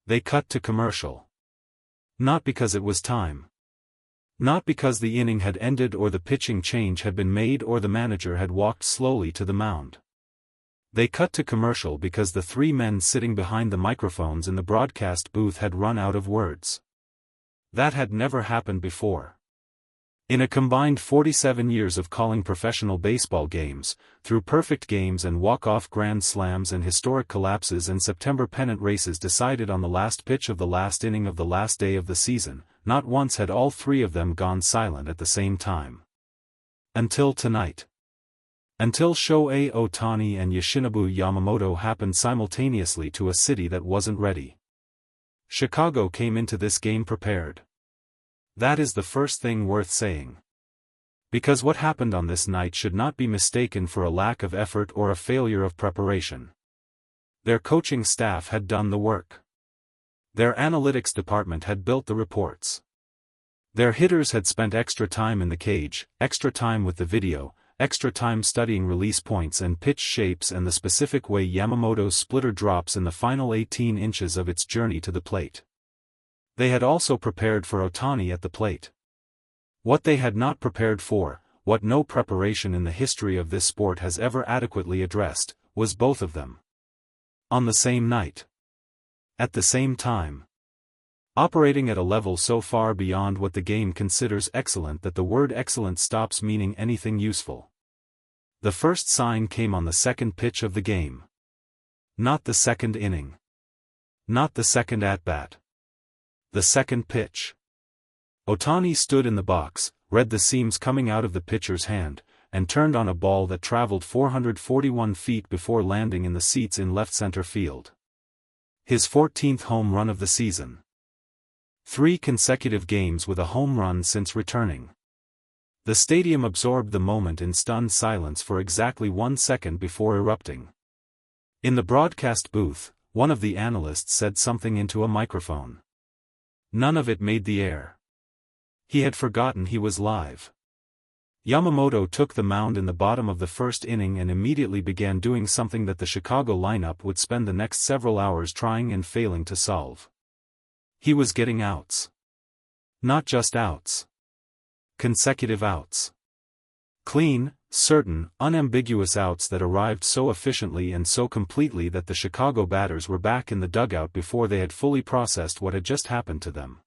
They cut to commercial. Not because it was time. Not because the inning had ended or the pitching change had been made or the manager had walked slowly to the mound. They cut to commercial because the three men sitting behind the microphones in the broadcast booth had run out of words. That had never happened before. In a combined 47 years of calling professional baseball games, through perfect games and walk-off grand slams and historic collapses and September pennant races decided on the last pitch of the last inning of the last day of the season, not once had all three of them gone silent at the same time. Until tonight. Until Shohei Ohtani and Yoshinobu Yamamoto happened simultaneously to a city that wasn't ready. Chicago came into this game prepared. That is the first thing worth saying. Because what happened on this night should not be mistaken for a lack of effort or a failure of preparation. Their coaching staff had done the work. Their analytics department had built the reports. Their hitters had spent extra time in the cage, extra time with the video, extra time studying release points and pitch shapes and the specific way Yamamoto's splitter drops in the final 18 inches of its journey to the plate. They had also prepared for Ohtani at the plate. What they had not prepared for, what no preparation in the history of this sport has ever adequately addressed, was both of them. On the same night. At the same time. Operating at a level so far beyond what the game considers excellent that the word excellent stops meaning anything useful. The first sign came on the second pitch of the game. Not the second inning. Not the second at-bat. The second pitch. Ohtani stood in the box, read the seams coming out of the pitcher's hand, and turned on a ball that traveled 441 feet before landing in the seats in left center field. His 14th home run of the season. 3 consecutive games with a home run since returning. The stadium absorbed the moment in stunned silence for exactly 1 second before erupting. In the broadcast booth, one of the analysts said something into a microphone. None of it made the air. He had forgotten he was live. Yamamoto took the mound in the bottom of the first inning and immediately began doing something that the Chicago lineup would spend the next several hours trying and failing to solve. He was getting outs. Not just outs. Consecutive outs. Clean, certain, unambiguous outs that arrived so efficiently and so completely that the Chicago batters were back in the dugout before they had fully processed what had just happened to them.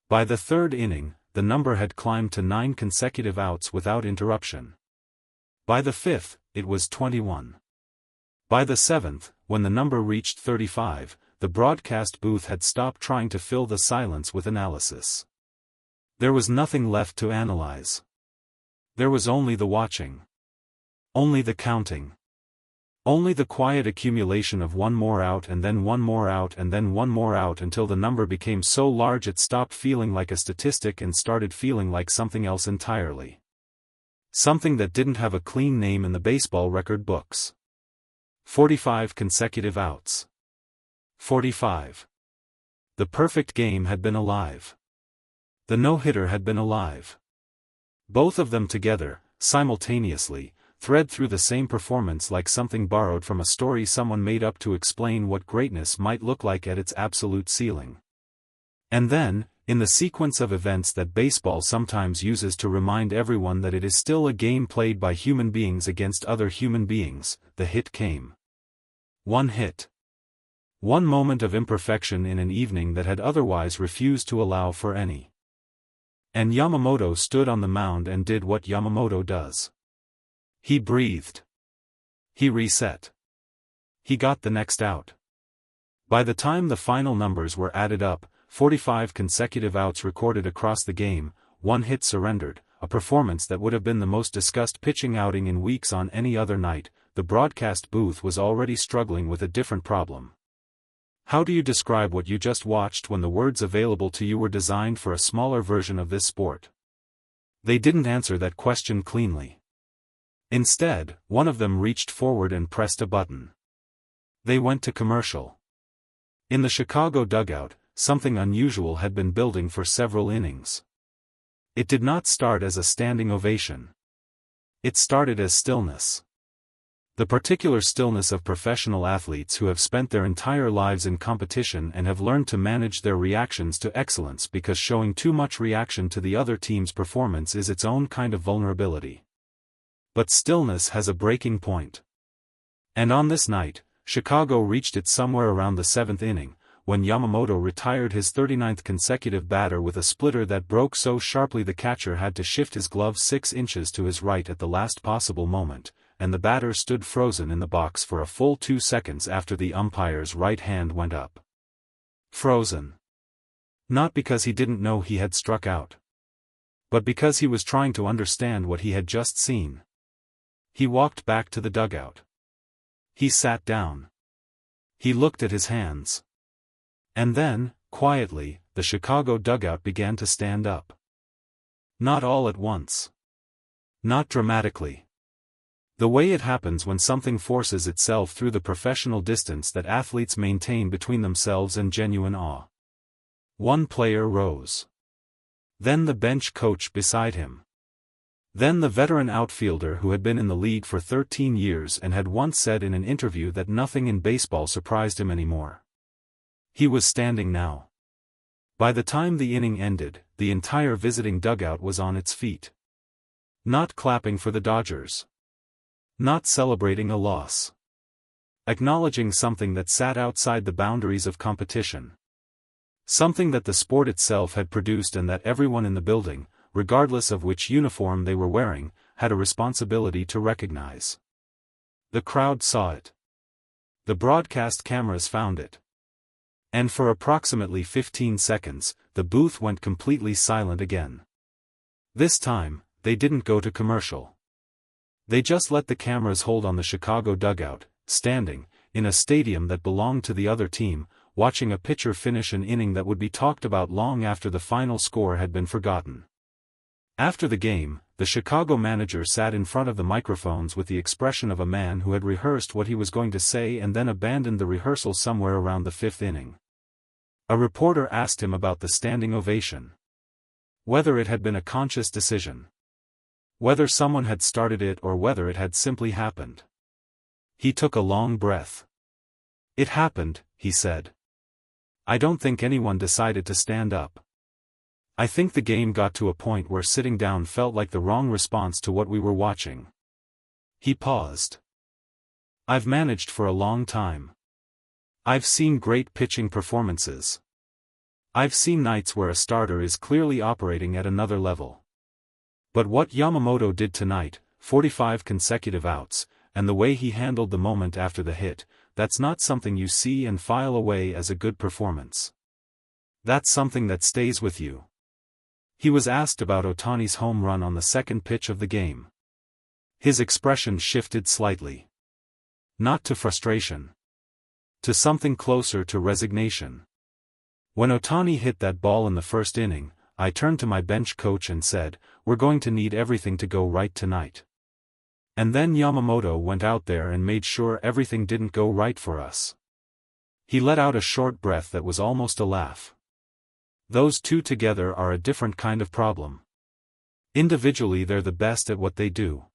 By the third inning, the number had climbed to 9 consecutive outs without interruption. By the fifth, it was 21. By the seventh, when the number reached 35, the broadcast booth had stopped trying to fill the silence with analysis. There was nothing left to analyze. There was only the watching. Only the counting. Only the quiet accumulation of one more out and then one more out and then one more out until the number became so large it stopped feeling like a statistic and started feeling like something else entirely. Something that didn't have a clean name in the baseball record books. 45 consecutive outs. 45. The perfect game had been alive. The no-hitter had been alive. Both of them together, simultaneously, thread through the same performance like something borrowed from a story someone made up to explain what greatness might look like at its absolute ceiling. And then, in the sequence of events that baseball sometimes uses to remind everyone that it is still a game played by human beings against other human beings, the hit came. One hit. One moment of imperfection in an evening that had otherwise refused to allow for any. And Yamamoto stood on the mound and did what Yamamoto does. He breathed. He reset. He got the next out. By the time the final numbers were added up, 45 consecutive outs recorded across the game, 1 hit surrendered, a performance that would have been the most discussed pitching outing in weeks on any other night, the broadcast booth was already struggling with a different problem. How do you describe what you just watched when the words available to you were designed for a smaller version of this sport? They didn't answer that question cleanly. Instead, one of them reached forward and pressed a button. They went to commercial. In the Chicago dugout, something unusual had been building for several innings. It did not start as a standing ovation. It started as stillness. The particular stillness of professional athletes who have spent their entire lives in competition and have learned to manage their reactions to excellence, because showing too much reaction to the other team's performance is its own kind of vulnerability. But stillness has a breaking point. And on this night, Chicago reached it somewhere around the 7th inning, when Yamamoto retired his 39th consecutive batter with a splitter that broke so sharply the catcher had to shift his glove 6 inches to his right at the last possible moment, and the batter stood frozen in the box for a full 2 seconds after the umpire's right hand went up. Frozen. Not because he didn't know he had struck out, but because he was trying to understand what he had just seen. He walked back to the dugout. He sat down. He looked at his hands. And then, quietly, the Chicago dugout began to stand up. Not all at once. Not dramatically. The way it happens when something forces itself through the professional distance that athletes maintain between themselves and genuine awe. One player rose. Then the bench coach beside him. Then the veteran outfielder who had been in the league for 13 years and had once said in an interview that nothing in baseball surprised him anymore. He was standing now. By the time the inning ended, the entire visiting dugout was on its feet. Not clapping for the Dodgers. Not celebrating a loss. Acknowledging something that sat outside the boundaries of competition. Something that the sport itself had produced and that everyone in the building, regardless of which uniform they were wearing, had a responsibility to recognize. The crowd saw it. The broadcast cameras found it. And for approximately 15 seconds, the booth went completely silent again. This time, they didn't go to commercial. They just let the cameras hold on the Chicago dugout, standing, in a stadium that belonged to the other team, watching a pitcher finish an inning that would be talked about long after the final score had been forgotten. After the game, the Chicago manager sat in front of the microphones with the expression of a man who had rehearsed what he was going to say and then abandoned the rehearsal somewhere around the 5th inning. A reporter asked him about the standing ovation. Whether it had been a conscious decision. Whether someone had started it or whether it had simply happened. He took a long breath. "It happened," he said. "I don't think anyone decided to stand up. I think the game got to a point where sitting down felt like the wrong response to what we were watching." He paused. "I've managed for a long time. I've seen great pitching performances. I've seen nights where a starter is clearly operating at another level. But what Yamamoto did tonight, 45 consecutive outs, and the way he handled the moment after the hit, that's not something you see and file away as a good performance. That's something that stays with you." He was asked about Ohtani's home run on the second pitch of the game. His expression shifted slightly. Not to frustration. To something closer to resignation. "When Ohtani hit that ball in the first inning, I turned to my bench coach and said, 'We're going to need everything to go right tonight.' And then Yamamoto went out there and made sure everything didn't go right for us." He let out a short breath that was almost a laugh. Those two together are a different kind of problem. Individually they're the best at what they do.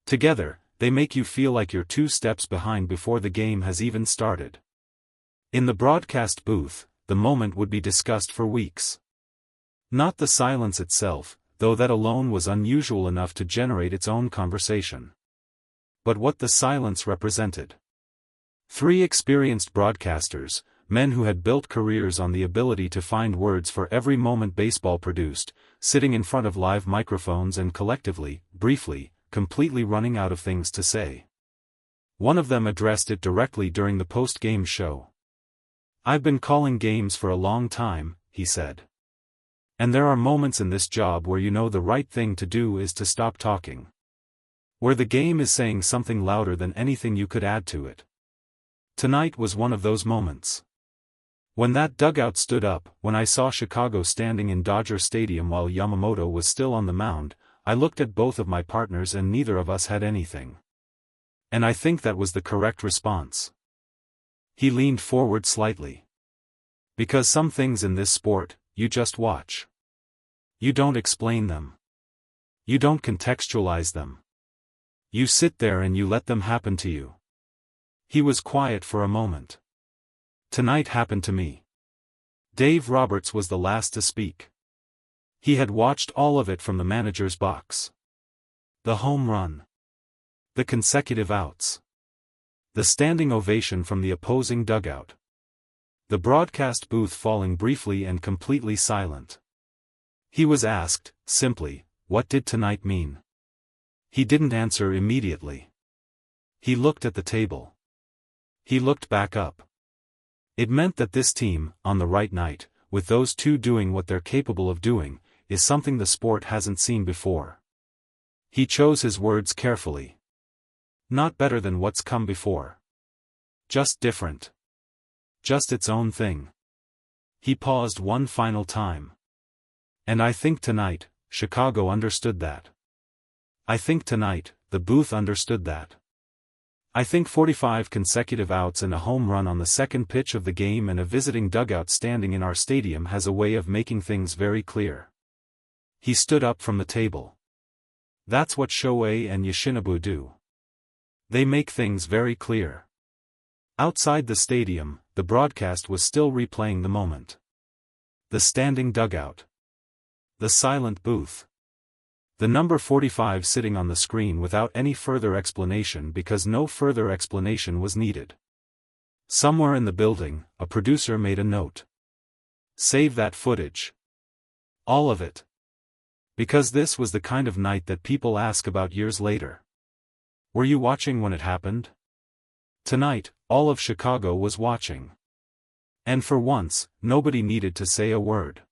Together, they make you feel like you're 2 steps behind before the game has even started. In the broadcast booth, the moment would be discussed for weeks. Not the silence itself, though that alone was unusual enough to generate its own conversation. But what the silence represented. 3 experienced broadcasters, men who had built careers on the ability to find words for every moment baseball produced, sitting in front of live microphones and collectively, briefly, completely running out of things to say. One of them addressed it directly during the post-game show. "I've been calling games for a long time," he said. "And there are moments in this job where you know the right thing to do is to stop talking. Where the game is saying something louder than anything you could add to it. Tonight was one of those moments. When that dugout stood up, when I saw Chicago standing in Dodger Stadium while Yamamoto was still on the mound, I looked at both of my partners and neither of us had anything. And I think that was the correct response." He leaned forward slightly. "Because some things in this sport, you just watch. You don't explain them. You don't contextualize them. You sit there and you let them happen to you. He was quiet for a moment. Tonight happened to me. Dave Roberts was the last to speak. He had watched all of it from the manager's box. The home run. The consecutive outs. The standing ovation from the opposing dugout. The broadcast booth falling briefly and completely silent. He was asked, simply, what did tonight mean? He didn't answer immediately. He looked at the table. He looked back up. It meant that this team, on the right night, with those two doing what they're capable of doing, is something the sport hasn't seen before. He chose his words carefully. Not better than what's come before. Just different. Just its own thing. He paused one final time. And I think tonight, Chicago understood that. I think tonight, the booth understood that. I think 45 consecutive outs and a home run on the second pitch of the game and a visiting dugout standing in our stadium has a way of making things very clear. He stood up from the table. That's what Shohei and Yoshinobu do. They make things very clear. Outside the stadium, the broadcast was still replaying the moment. The standing dugout. The silent booth. The number 45 sitting on the screen without any further explanation because no further explanation was needed. Somewhere in the building, a producer made a note. Save that footage. All of it. Because this was the kind of night that people ask about years later. Were you watching when it happened? Tonight, all of Chicago was watching. And for once, nobody needed to say a word.